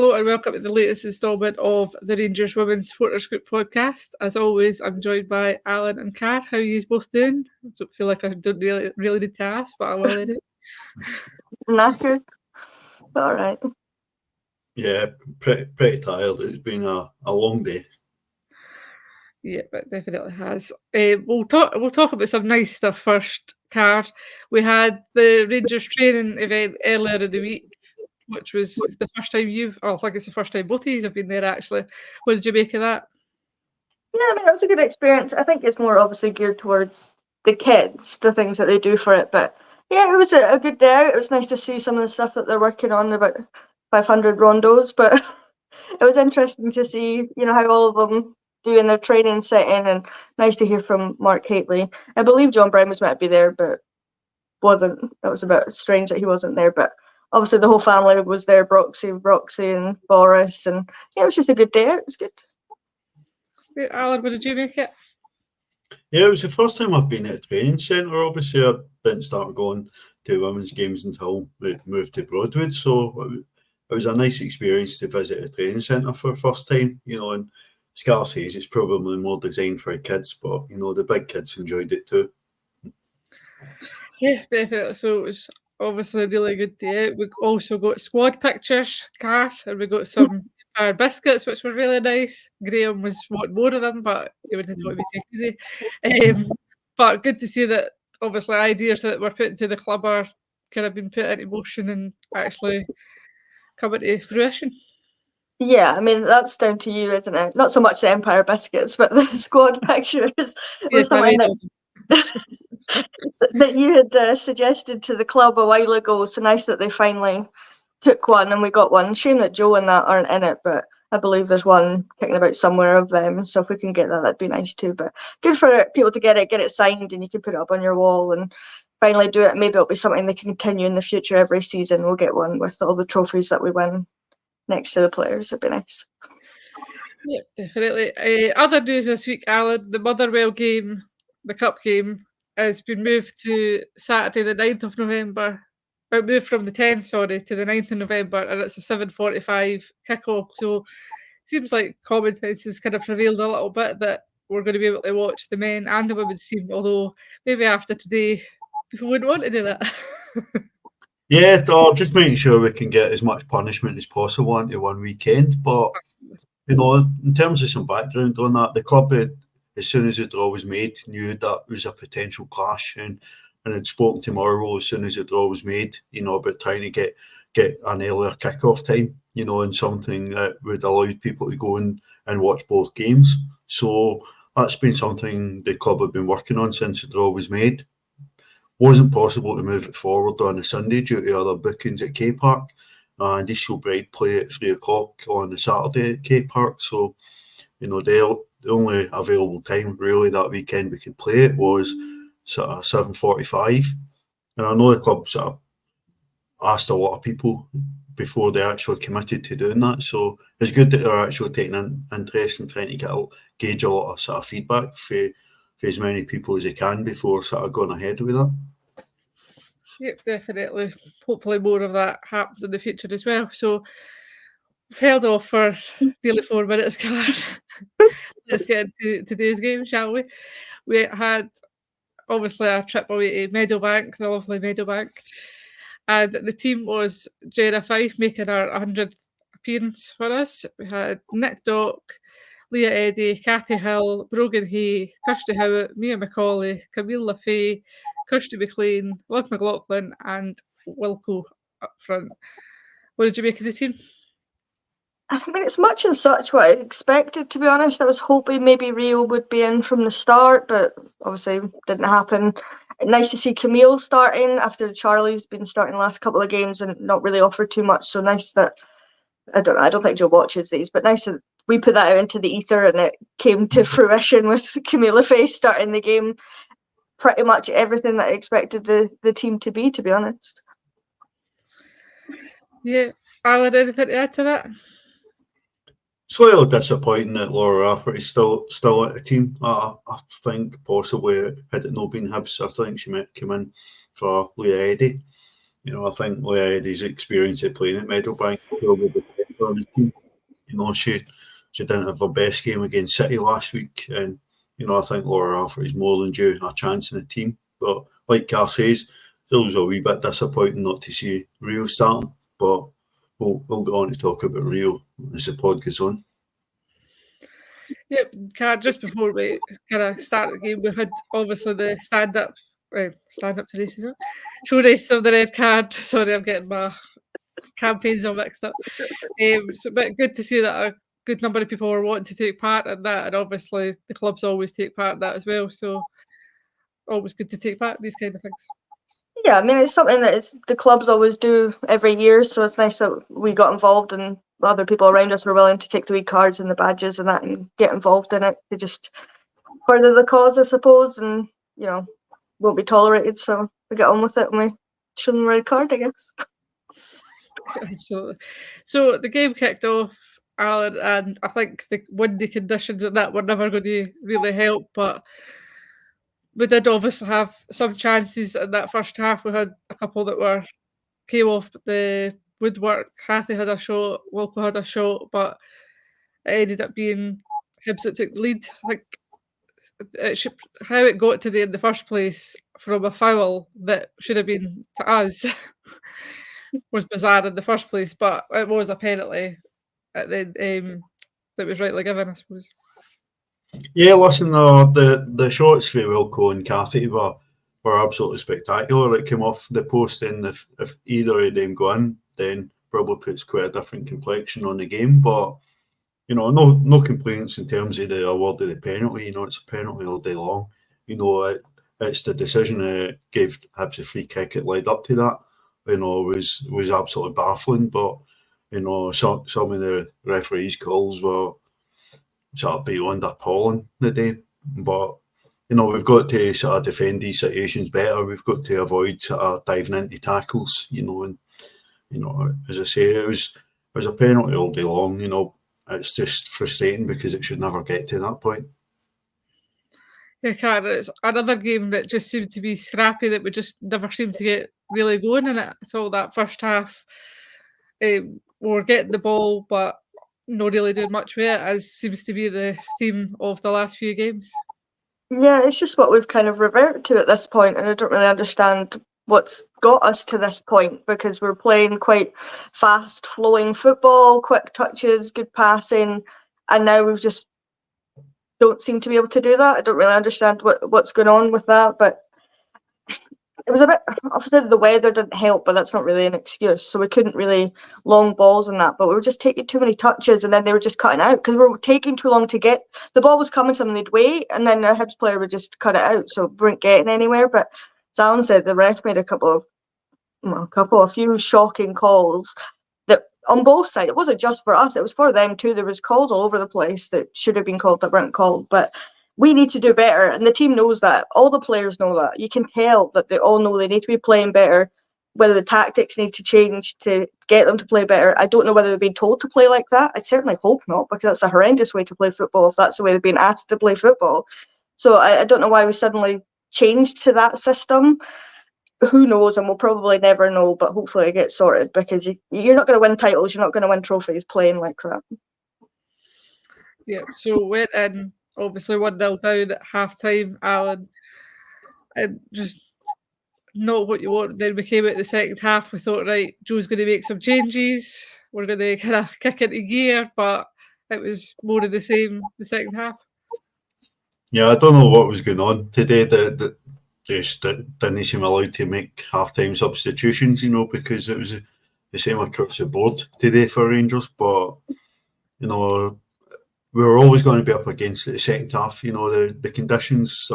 Hello and welcome to the latest instalment of the Rangers Women's Supporters Group podcast. As always, I'm joined by Alan and Car. How are you both doing? I don't feel like I don't really need to ask, but I will anyway. Knackered. All right. Yeah, pretty tired. It's been a long day. Yeah, it definitely has. We'll talk about some nice stuff first, Car. We had the Rangers training event earlier in the week, which was the first time I think it's the first time both of you have been there actually. What did you make of that? Yeah, I mean, it was a good experience. I think it's more obviously geared towards the kids, the things that they do for it. But yeah, it was a good day out. It was nice to see some of the stuff that they're working on, about 500 rondos. But it was interesting to see, how all of them do in their training setting, and nice to hear from Mark Hateley. I believe John Brown was meant to be there, but wasn't. It was a bit strange that he wasn't there. But obviously the whole family was there, Roxy and Boris. And yeah, it was just a good day out. It was good. Alan, what did you make it? Yeah, it was the first time I've been at a training centre. Obviously, I didn't start going to women's games until we moved to Broadwood. So it was a nice experience to visit a training centre for the first time, and Scar says it's probably more designed for kids, but, the big kids enjoyed it too. Yeah, definitely. So it was obviously a really good day out. We also got squad pictures, Car, and we got some biscuits, which were really nice. Graham was wanting more of them, but he didn't want to be taking it. But good to see that obviously ideas that were put into the club are kind of been put into motion and actually coming to fruition. Yeah, I mean, that's down to you, isn't it? Not so much the Empire biscuits, but the squad pictures was something that you had suggested to the club a while ago. So nice that they finally took one and we got one. Shame that Joe and that aren't in it, but I believe there's one kicking about somewhere of them. So if we can get that, that'd be nice too. But good for people to get it signed, and you can put it up on your wall and finally do it. Maybe it'll be something they can continue in the future. Every season we'll get one with all the trophies that we win next to the players. It'd be nice. Yeah, definitely. Other news this week, Alan, the Motherwell game, the cup game, has been moved to Saturday the 9th of November. It moved from the 10th, to the 9th of November, and it's a 7:45 kickoff. So seems like common sense has kind of prevailed a little bit that we're going to be able to watch the men and the women's team, although maybe after today people wouldn't want to do that. Yeah, just making sure we can get as much punishment as possible into one weekend. But, in terms of some background on that, the club, as soon as the draw was made, knew that was a potential clash, and had spoken to Morrow as soon as the draw was made, about trying to get an earlier kick-off time, and something that would allow people to go and watch both games. So that's been something the club have been working on since the draw was made. Wasn't possible to move it forward on a Sunday due to other bookings at K Park. And East Kilbride play at 3 o'clock on the Saturday at K Park. So, the only available time really that weekend we could play it was sort of 7:45. And I know the club sort of asked a lot of people before they actually committed to doing that. So it's good that they're actually taking an interest in trying to gauge a lot of sort of feedback for as many people as they can before sort of going ahead with that. Yep, definitely. Hopefully more of that happens in the future as well. So we've held off for nearly 4 minutes, Car. Let's get into today's game, shall we? We had obviously a trip away to Meadowbank, the lovely Meadowbank. And the team was Jenna Fife making her 100th appearance for us. We had Nick Dock, Leah Eddy, Cathy Hill, Brogan Hay, Kirsty Howitt, Mia Macaulay, Camille LaFay, Kirsty McLean, Liv McLaughlin, and Wilco up front. What did you make of the team? I mean, it's much and such what I expected, to be honest. I was hoping maybe Rio would be in from the start, but obviously didn't happen. Nice to see Camille starting after Charlie's been starting the last couple of games and not really offered too much. So nice that, I don't think Joe watches these, but nice that we put that out into the ether and it came to fruition with Camille LaFay starting the game. Pretty much everything that I expected the team to be honest. Yeah, Alan, anything to add to that? Slightly disappointing that Laura Rafferty is still at the team. I think possibly had it not been Hibs, I think she might come in for Leah Eddy. I think Leah Eddy's experience of playing at Meadowbank will be better on the team. You know, she didn't have her best game against City last week, and you know, I think Laura Alford is more than due a chance in the team. But like Carl says, it's always a wee bit disappointing not to see Rio starting. But we'll go on to talk about Rio as the pod goes on. Yep, just before we kind of start the game, we had obviously the stand up to racism, show race of the red card. Sorry, I'm getting my campaigns all mixed up. But good to see that a good number of people were wanting to take part in that, and obviously the clubs always take part in that as well. So always good to take part in these kind of things. Yeah, I mean, it's something that the clubs always do every year, so it's nice that we got involved and other people around us were willing to take the wee cards and the badges and that and get involved in it to just further the cause, I suppose, and, you know, won't be tolerated, so we get on with it and we show them a red card, I guess. Absolutely. So the game kicked off, Alan, and I think the windy conditions and that were never going to really help, but we did obviously have some chances in that first half. We had a couple that came off the woodwork. Cathy had a shot, Wilco had a shot, but it ended up being Hibs that took the lead. I think how it got to there in the first place from a foul that should have been to us was bizarre in the first place, but it was a penalty at the that was rightly given, I suppose. Yeah, listen, the shots for Wilco and Cathy were absolutely spectacular. It came off the post, and if either of them go in, then probably puts quite a different complexion on the game. But you know, no complaints in terms of the award of the penalty. You know, it's a penalty all day long. You know, it's the decision that gave Hibs a free kick. It led up to that. You know, was absolutely baffling. But you know, some of the referees' calls were sort of beyond appalling today. But you know, we've got to sort of defend these situations better. We've got to avoid sort of diving into tackles. You know, and you know, as I say, it was a penalty all day long. You know, it's just frustrating because it should never get to that point. Yeah, Cara, it's another game that just seemed to be scrappy, that we just never seemed to get really going in it at all. That first half, we were getting the ball, but not really doing much with it, as seems to be the theme of the last few games. Yeah, it's just what we've kind of reverted to at this point, and I don't really understand what's got us to this point, because we're playing quite fast flowing football, quick touches, good passing, and now we've just don't seem to be able to do that. I don't really understand what's going on with that, but it was a bit, obviously the weather didn't help, but that's not really an excuse. So we couldn't really long balls and that, but we were just taking too many touches, and then they were just cutting out because we were taking too long to get the ball. Was coming to them, they'd wait, and then the Hibs player would just cut it out, so we weren't getting anywhere. But as Alan said, the ref made a few shocking calls that on both sides. It wasn't just for us, it was for them too. There was calls all over the place that should have been called that weren't called, but we need to do better, and the team knows that. All the players know that. You can tell that they all know they need to be playing better, whether the tactics need to change to get them to play better. I don't know whether they've been told to play like that. I certainly hope not, because that's a horrendous way to play football if that's the way they've been asked to play football. So I don't know why we suddenly changed to that system. Who knows, and we'll probably never know, but hopefully it gets sorted, because you're not going to win titles, you're not going to win trophies playing like that. Yeah, so went in, obviously 1-0 down at half time, Alan, and just not what you want. Then we came out the second half, we thought, right, Joe's going to make some changes, we're going to kind of kick into gear, but it was more of the same the second half. Yeah, I don't know what was going on today. Just didn't seem allowed to make half-time substitutions, you know, because it was the same across the board today for Rangers. But you know, we were always going to be up against it the second half. You know, the conditions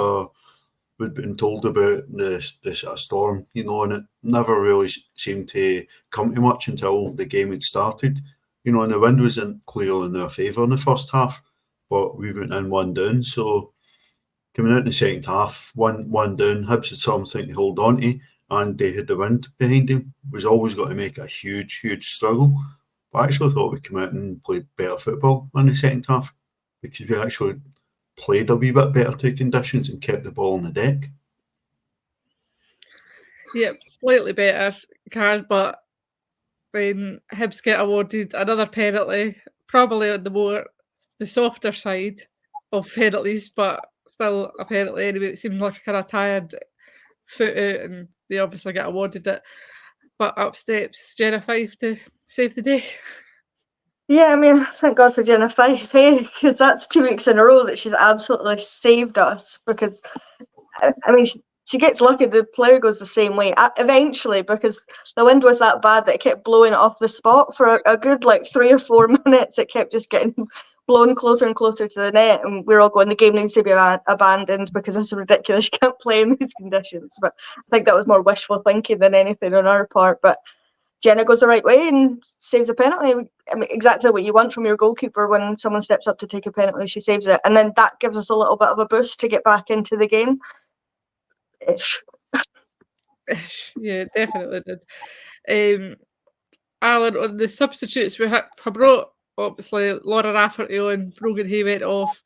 we'd been told about this sort of storm, you know, and it never really seemed to come to much until the game had started. You know, and the wind wasn't clearly in their favour in the first half, but we went in 1 down. So coming out in the second half, one down, Hibs had something to hold on to, and they had the wind behind him. Was always going to make a huge struggle. But I actually thought we came out and played better football in the second half, because we actually played a wee bit better to conditions and kept the ball on the deck. Yep, slightly better card, but when Hibs get awarded another penalty, probably on the softer side of penalties, but still a penalty anyway. It seemed like a kind of tired foot out, and they obviously get awarded it. But up steps Jenna Fife to save the day. Yeah, I mean, thank God for Jenna Fife, because that's 2 weeks in a row that she's absolutely saved us. Because, I mean, she gets lucky, the player goes the same way eventually, because the wind was that bad that it kept blowing it off the spot for a good 3 or 4 minutes. It kept just getting blown closer and closer to the net, and we're all going, the game needs to be abandoned because this is ridiculous, you can't play in these conditions. But I think that was more wishful thinking than anything on our part. But Jenna goes the right way and saves a penalty. I mean, exactly what you want from your goalkeeper when someone steps up to take a penalty, she saves it. And then that gives us a little bit of a boost to get back into the game. Ish. Yeah, it definitely did. Alan, on the substitutes, we brought, obviously, Laura Rafferty on, Brogan Hay went off.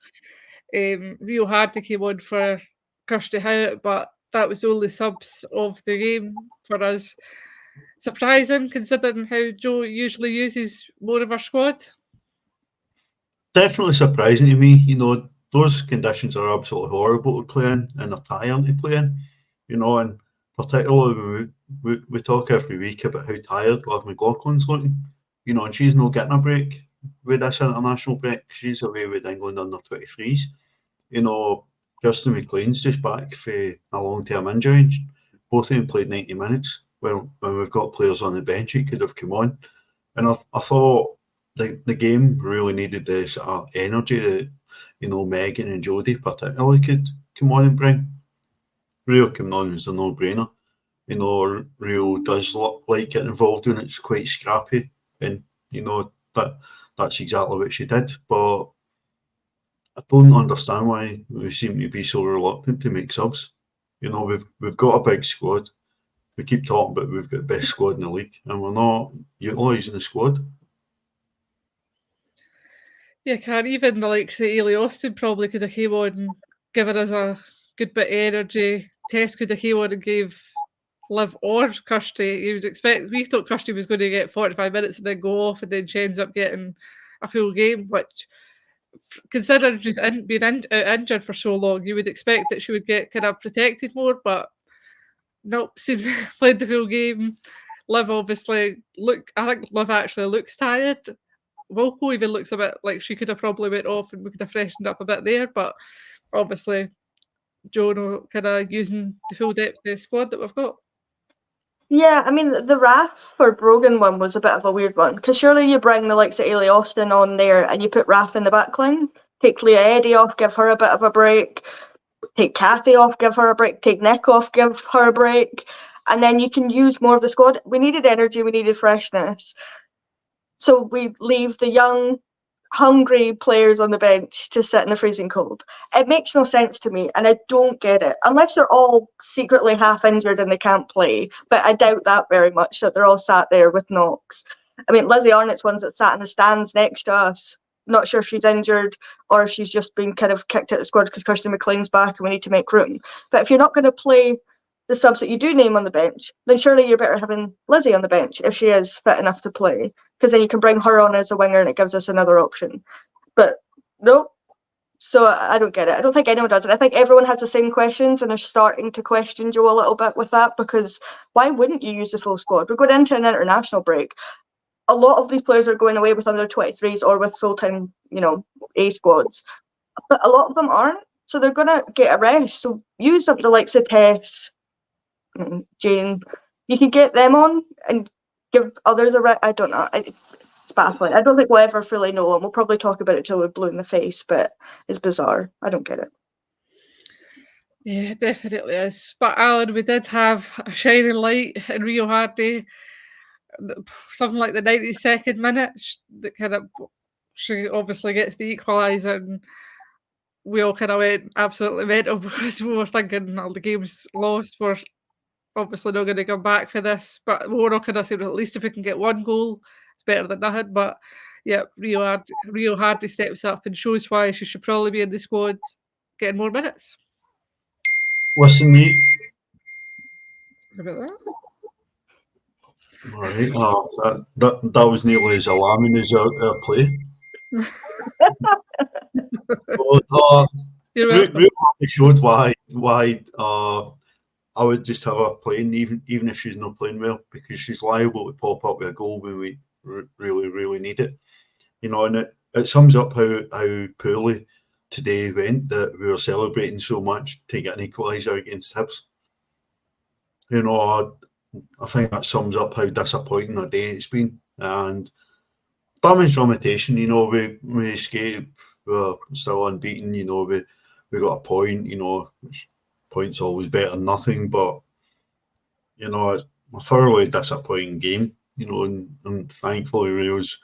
Rio Hardy came on for Kirsty Howard, but that was the only subs of the game for us. Surprising, considering how Joe usually uses more of her squad. Definitely surprising to me. Those conditions are absolutely horrible to play in, and they're tiring to play in. And particularly when we talk every week about how tired Liv McLaughlin's looking. And she's not getting a break with this international break. She's away with England under 23s. Kirsten McLean's just back for a long-term injury. Both of them played 90 minutes. When we've got players on the bench, it could have come on. And I thought the game really needed the sort of energy that, Megan and Jodie particularly could come on and bring. Rio coming on was a no-brainer. Rio does look like getting involved when it's quite scrappy, and that's exactly what she did. But I don't understand why we seem to be so reluctant to make subs. We've got a big squad. We keep talking about we've got the best squad in the league, and we're not utilising the squad. Yeah, can even the likes of Ailey Austin probably could have came on, given us a good bit of energy. Tess could have came on and gave Liv or Kirsty. You would expect, we thought Kirsty was going to get 45 minutes and then go off, and then she ends up getting a full game, which, considering she's been out injured for so long, you would expect that she would get kind of protected more, but nope, seems played the full game. Liv obviously I think Liv actually looks tired. Wilco even looks a bit like she could have probably went off and we could have freshened up a bit there, but obviously Jono kind of using the full depth of the squad that we've got. Yeah, I mean, the Raf for Brogan one was a bit of a weird one, because surely you bring the likes of Ailey Austin on there and you put Raf in the back line, take Leah Eddy off, give her a bit of a break, take Kathy off, give her a break, take Nick off, give her a break, and then you can use more of the squad. We needed energy, we needed freshness. So we leave the young, hungry players on the bench to sit in the freezing cold. It makes no sense to me, and I don't get it. Unless they're all secretly half injured and they can't play, but I doubt that very much, that they're all sat there with knocks. I mean, Lizzie Arnott's ones that sat in the stands next to us. Not sure if she's injured or if she's just been kind of kicked out of the squad because Kirsten McLean's back and we need to make room. But if you're not going to play the subs that you do name on the bench, then surely you're better having Lizzie on the bench if she is fit enough to play, because then you can bring her on as a winger and it gives us another option. But no, so I don't get it. I don't think anyone does it. I think everyone has the same questions and are starting to question Joe a little bit with that, because why wouldn't you use the full squad? We're going into an international break. A lot of these players are going away with under 23s or with full-time, A squads, but a lot of them aren't. So they're going to get a rest. So use up the likes of Tess, Jane. You can get them on and give others a rest. I don't know. It's baffling. I don't think we'll ever fully know, and we'll probably talk about it till we're blue in the face, but it's bizarre. I don't get it. Yeah, it definitely is. But Alan, we did have a shining light in Rio Hardy, something like the 92nd minute, that kind of, she obviously gets the equaliser, and we all kind of went absolutely mental because we were thinking, the game's lost, we're obviously not going to come back for this, but we were all kind of saying, at least if we can get one goal, it's better than nothing. But yeah, Rio Hardy steps up and shows why she should probably be in the squad, getting more minutes. Listen, mate. Sorry about that. Right. That was nearly as alarming as our play. So, You're welcome. really showed why I would just have her playing even if she's not playing well, because she's liable to pop up with a goal when we really need it. And it sums up how poorly today went, that we were celebrating so much to get an equaliser against Hibs. I think that sums up how disappointing a day it's been. And damage limitation, we escaped, we're still unbeaten, we got a point, points always better than nothing, but it's a thoroughly disappointing game, and thankfully Rio's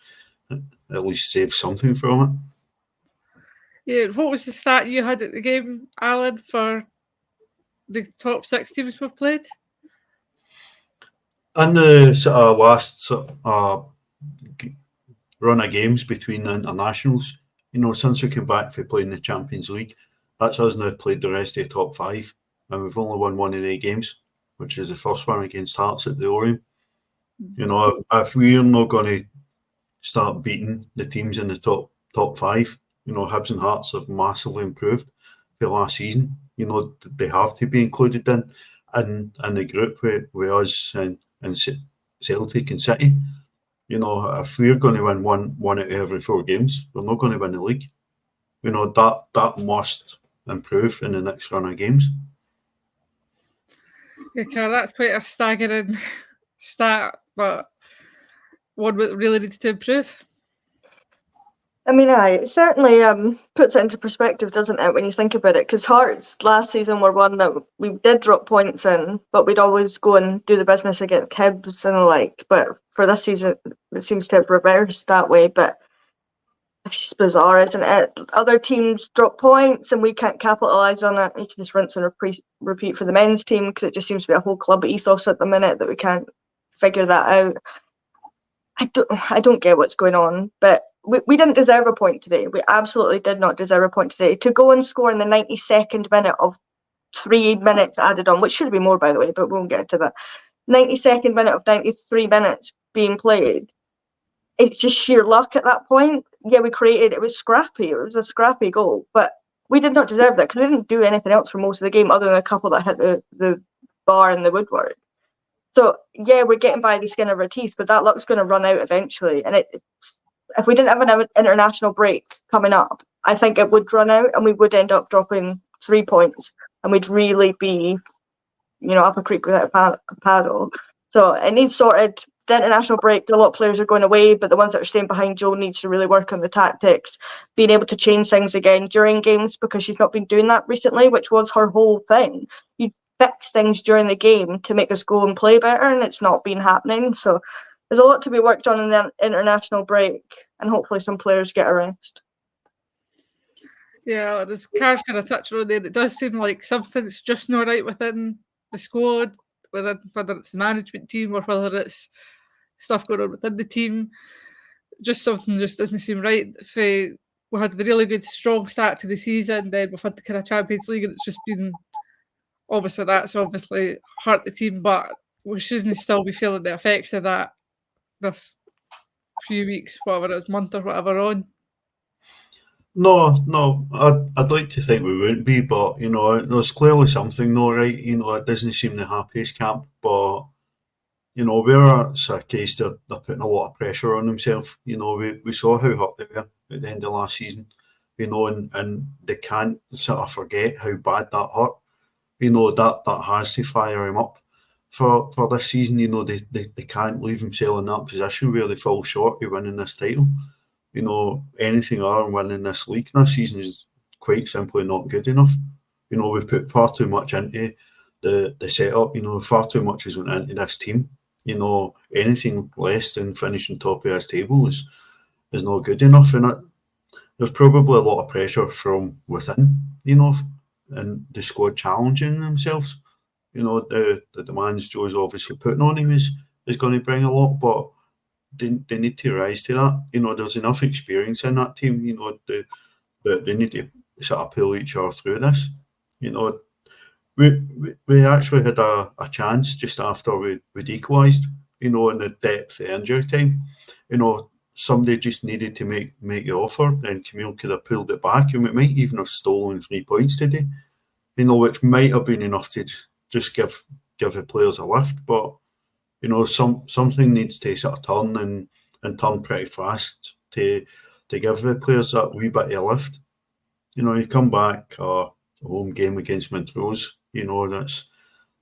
at least saved something from it. Yeah, what was the stat you had at the game, Alan, for the top 6 teams we've played? In the sort of last run of games between the internationals, since we came back for playing the Champions League, that's us now played the rest of the top 5, and we've only won one of the games, which is the first one against Hearts at the Orion. If we're not going to start beating the teams in the top 5, Hibs and Hearts have massively improved for last season. They have to be included in the group with us and Celtic and City. If we're going to win one out of every 4 games, we're not going to win the league. That must improve in the next run of games. Yeah, Carl, that's quite a staggering stat, but one that really needs to improve. I mean, it certainly puts it into perspective, doesn't it, when you think about it? Because Hearts last season were one that we did drop points in, but we'd always go and do the business against Hibs and the like. But for this season, it seems to have reversed that way. But it's just bizarre, isn't it? Other teams drop points and we can't capitalise on it. You can just rinse and repeat for the men's team, because it just seems to be a whole club ethos at the minute that we can't figure that out. I don't get what's going on, but we didn't deserve a point today. We absolutely did not deserve a point today. To go and score in the 92nd minute of 3 minutes added on, which should be more, by the way, but we won't get to that. 92nd minute of 93 minutes being played. It's just sheer luck at that point. Yeah, we created, it was scrappy. It was a scrappy goal, but we did not deserve that because we didn't do anything else for most of the game other than a couple that hit the bar and the woodwork. So, yeah, we're getting by the skin of our teeth, but that luck's going to run out eventually. And if we didn't have an international break coming up, I think it would run out and we would end up dropping 3 points and we'd really be, up a creek without a paddle. So it needs sorted. The international break, a lot of players are going away, but the ones that are staying behind, Jo needs to really work on the tactics, being able to change things again during games, because she's not been doing that recently, which was her whole thing. You fix things during the game to make us go and play better, and it's not been happening. So there's a lot to be worked on in the international break, and hopefully some players get a rest. Yeah, as Car's kind of touched on there, it does seem like something's just not right within the squad, whether it's the management team or whether it's stuff going on within the team. Just something just doesn't seem right. We had the really good strong start to the season, then we've had the kind of Champions League, and it's just been that's obviously hurt the team, but we shouldn't still be feeling the effects of that this few weeks, whatever it is, month or whatever on. No, I'd like to think we wouldn't be, but there's clearly something not right. It doesn't seem the happiest camp, but we're it's a case they're putting a lot of pressure on themselves. We saw how hurt they were at the end of last season, and they can't sort of forget how bad that hurt. That has to fire him up for this season. They can't leave themselves in that position where they fall short of winning this title. Anything other than winning this league this season is quite simply not good enough. We put far too much into the setup. Far too much has went into this team. Anything less than finishing top of this table is not good enough. And there's probably a lot of pressure from within, and the squad challenging themselves. The demands Joe's obviously putting on him is going to bring a lot, but they need to rise to that. There's enough experience in that team, they need to sort of pull each other through this. We actually had a chance just after we'd equalised, you know, in the depth of injury time. You know, somebody just needed to make the offer, and Camille could have pulled it back, and we might even have stolen 3 points today, you know, which might have been enough to just give the players a lift. But, you know, something needs to sort of turn and turn pretty fast to give the players that wee bit of a lift. You know, you come back a home game against Montrose, you know, that's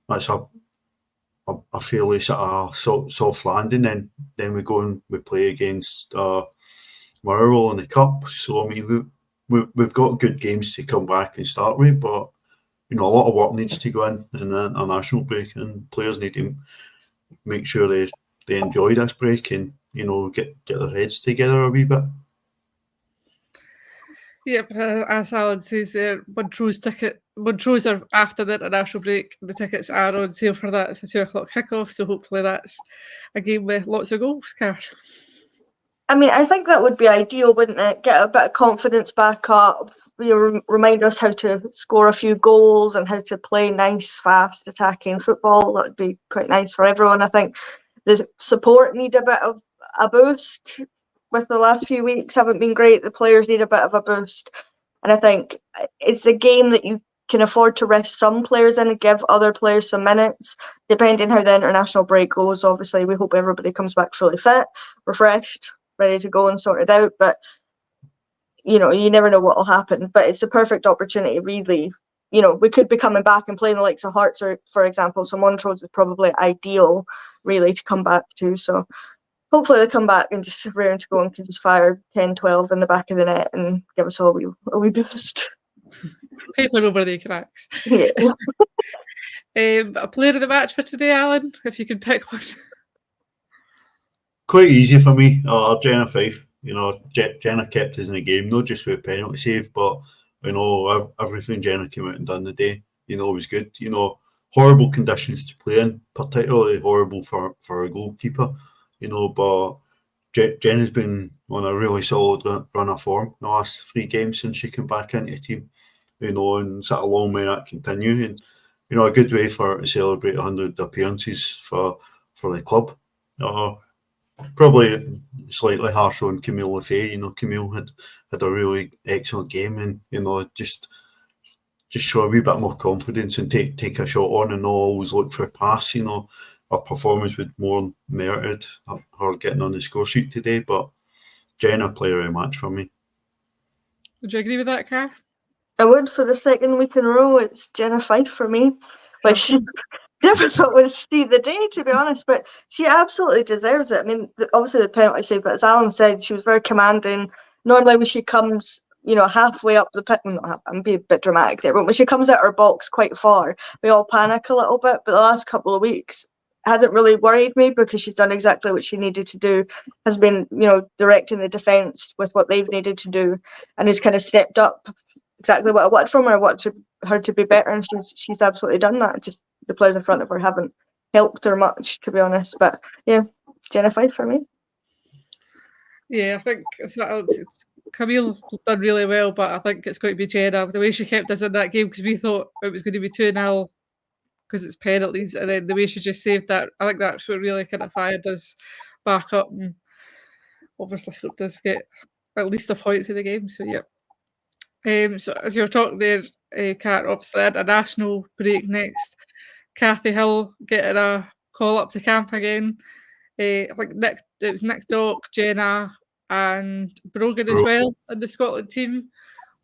a fairly sort of soft landing. Then we go and we play against Motherwell in the cup. So I mean, we've got good games to come back and start with, but you know, a lot of work needs to go in a national break, and players need to make sure they enjoy this break and, you know, get their heads together a wee bit. Yep, as Alan says there, Montrose are after the international break. The tickets are on sale for that. It's a 2 o'clock kickoff, so hopefully that's a game with lots of goals, Car. I mean, I think that would be ideal, wouldn't it? Get a bit of confidence back up, remind us how to score a few goals and how to play nice, fast, attacking football. That would be quite nice for everyone. I think the support need a bit of a boost. With the last few weeks haven't been great. The players need a bit of a boost. And I think it's a game that you can afford to rest some players in and give other players some minutes, depending how the international break goes. Obviously, we hope everybody comes back fully fit, refreshed, ready to go and sorted out. But, you know, you never know what will happen. But it's a perfect opportunity, really. You know, we could be coming back and playing the likes of Hearts, or, for example. So Montrose is probably ideal, really, to come back to. So hopefully they come back and just raring to go and can just fire 10, 12 in the back of the net and give us all a wee boost. Paper over the cracks. Yeah. A player of the match for today, Alan, if you could pick one. Quite easy for me. Jenna Fife. You know, Jenna kept us in the game, not just with a penalty save, but, you know, everything Jenna came out and done today, you know, was good. You know, horrible conditions to play in, particularly horrible for a goalkeeper, you know, but Jen has been on a really solid run of form the last 3 games since she came back into the team, you know, and sort of long may that continue. And, you know, a good way for her to celebrate 100 appearances for the club. Probably slightly harsh on Camille Lefay. You know, Camille had a really excellent game, and, you know, just show a wee bit more confidence and take a shot on and not always look for a pass. You know, her performance would more merited her getting on the score sheet today. But Jenna, player of the match for me. Would you agree with that, Car? I would. For the second week in a row, it's Jenna Fife for me. Which never thought we'd see the day, to be honest, but she absolutely deserves it. I mean, obviously the penalty save, but as Alan said, she was very commanding. Normally when she comes, you know, halfway up the pit, I'm being a bit dramatic there, but when she comes out her box quite far, we all panic a little bit. But the last couple of weeks hasn't really worried me, because she's done exactly what she needed to do, has been, you know, directing the defence with what they've needed to do, and has kind of stepped up exactly what I wanted from her. I wanted her to be better, and she's absolutely done that. Just the players in front of her haven't helped her much, to be honest. But yeah, Jenna Fife for me. Yeah, I think Camille done really well, but I think it's going to be Jenna. The way she kept us in that game, because we thought it was going to be 2-0 because it's penalties, and then the way she just saved that, I think that's what really kind of fired us back up, and obviously helped us get at least a point for the game. So yeah. So as you're talking there, Kat, obviously a national break next. Kathy Hill getting a call up to camp again. I think it was Nick Dock, Jenna, and Brogan as well in the Scotland team.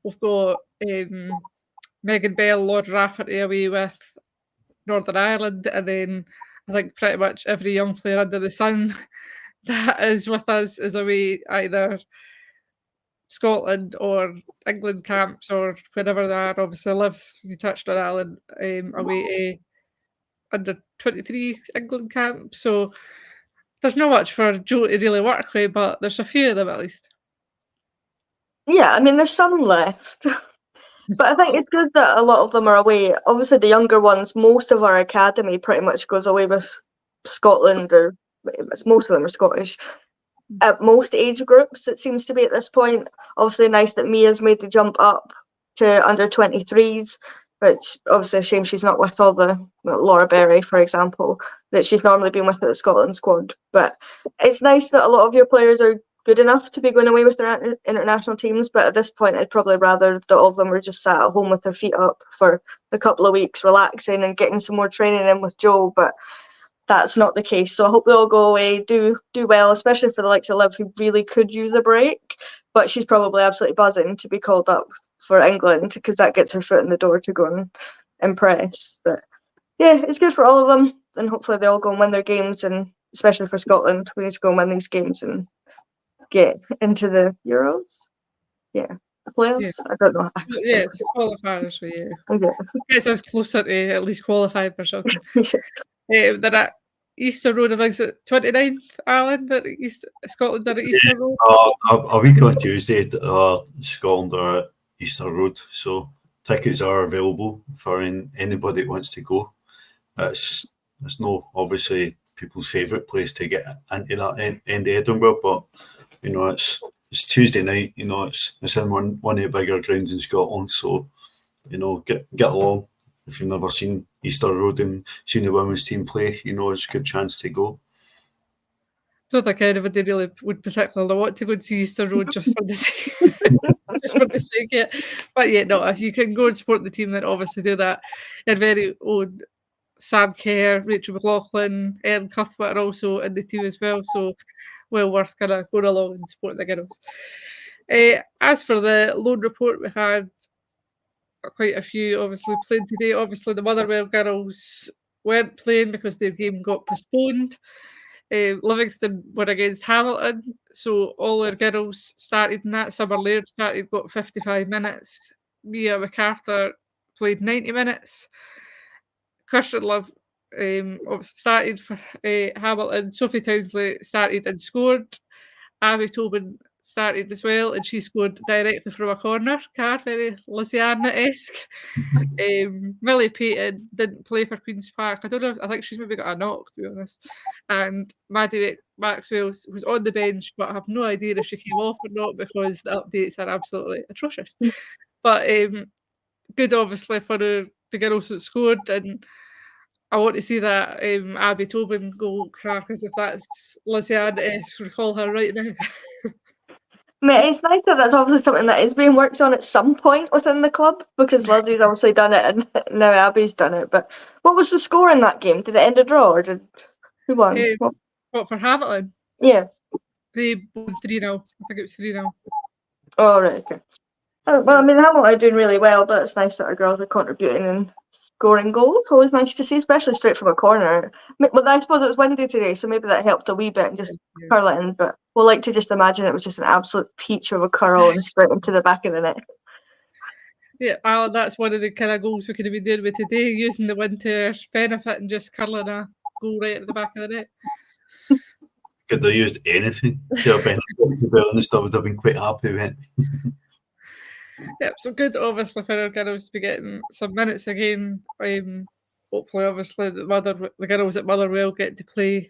We've got Megan Bell, Laura Rafferty away with Northern Ireland, and then I think pretty much every young player under the sun that is with us is away either Scotland or England camps or wherever they are. Obviously, Liv, you touched on Alan, away to under 23 England camp. So there's not much for Joe to really work with, but there's a few of them at least. Yeah, I mean, there's some left. But I think it's good that a lot of them are away. Obviously, the younger ones, most of our academy pretty much goes away with Scotland, or most of them are Scottish. At most age groups, it seems to be at this point. Obviously, nice that Mia's made the jump up to under 23s, which obviously a shame she's not with all the Laura Berry, for example. that she's normally been with at the Scotland squad. But it's nice that a lot of your players are good enough to be going away with their international teams, but at this point I'd probably rather that all of them were just sat at home with their feet up for a couple of weeks relaxing and getting some more training in with Joe, but that's not the case. So I hope they all go away, do well, especially for the likes of Liv, who really could use a break, but she's probably absolutely buzzing to be called up for England because that gets her foot in the door to go and impress. But yeah, it's good for all of them, and hopefully they all go and win their games, and especially for Scotland, we need to go and win these games and get into the Euros. Yeah. The playoffs? Yeah. I don't know. Yeah, it's qualifiers, so yeah. Okay. Gets us closer to at least qualifying for something. They're at Easter Road, I think it's 29th, Alan, that Scotland are at Easter Road. A week on Tuesday, Scotland are at Easter Road, so tickets are available for anybody that wants to go. It's no obviously people's favourite place to get into that end of Edinburgh, but it's Tuesday night. It's in one of the bigger grounds in Scotland, so get along. If you've never seen Easter Road and seen the women's team play, it's a good chance to go. I don't think anybody really would particularly want to go and see Easter Road just for the sake, just for the sake of it. But yeah, no, if you can go and support the team, then obviously do that. Your very own Sam Kerr, Rachel McLaughlin, Erin Cuthbert are also in the team as well, so well worth kind of going along and supporting the girls. As for the loan report, we had quite a few obviously playing today. Obviously the Motherwell girls weren't playing because their game got postponed. Livingston were against Hamilton, so all our girls started in that. Summer Laird got 55 minutes. Mia MacArthur played 90 minutes. Kirsten Love started for Hamilton. Sophie Townsley started and scored. Abby Tobin started as well, and she scored directly from a corner. Very Lysiana-esque. Millie Payton didn't play for Queen's Park. I don't know. I think she's maybe got a knock, to be honest. And Maddie Maxwell was on the bench, but I have no idea if she came off or not because the updates are absolutely atrocious. But good, obviously, for the girls that scored, and I want to see that Abby Tobin goal crack as if that's Lysiana-esque. Recall her right now. I mean, it's nice that that's obviously something that is being worked on at some point within the club, because Lizzie's obviously done it and now Abby's done it. But what was the score in that game? Did it end a draw or who won? What, for Hamilton? Yeah. They won 3-0. I think it was 3-0. Oh, right, okay. Well, I mean, Hamilton are doing really well, but it's nice that our girls are contributing and scoring goals. Always nice to see, especially straight from a corner. Well, I suppose it was windy today, so maybe that helped a wee bit and just curl it in. But we'll like to just imagine it was just an absolute peach of a curl and straight into the back of the net. Yeah, Alan, that's one of the kind of goals we could have been doing with today, using the wind to our benefit and just curling a goal right at the back of the net. Could have used anything to our benefit, to be honest. I would have been quite happy with it. Yep, so good, obviously, for our girls to be getting some minutes again. Hopefully, obviously, the girls at Motherwell get to play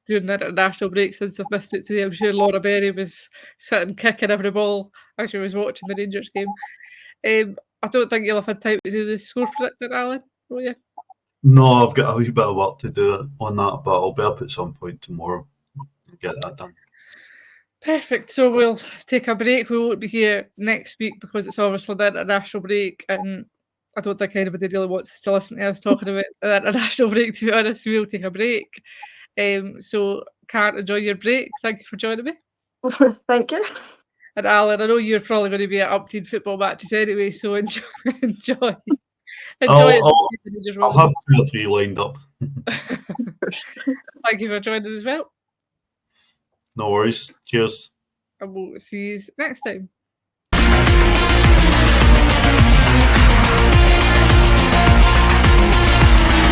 during the international break since they've missed it today. I'm sure Laura Berry was sitting kicking every ball as she was watching the Rangers game. I don't think you'll have had time to do the score predictor, Alan, will you? No, I've got a wee bit of work to do on that, but I'll be up at some point tomorrow and get that done. Perfect. So we'll take a break. We won't be here next week because it's obviously the international break, and I don't think anybody really wants to listen to us talking about the international break, to be honest. We'll take a break. So, Karen, enjoy your break. Thank you for joining me. Thank you. And Alan, I know you're probably going to be at up-to football matches anyway, so enjoy. I'll have 2 or 3 lined up. Thank you for joining as well. No worries. Cheers. And we'll see you next time.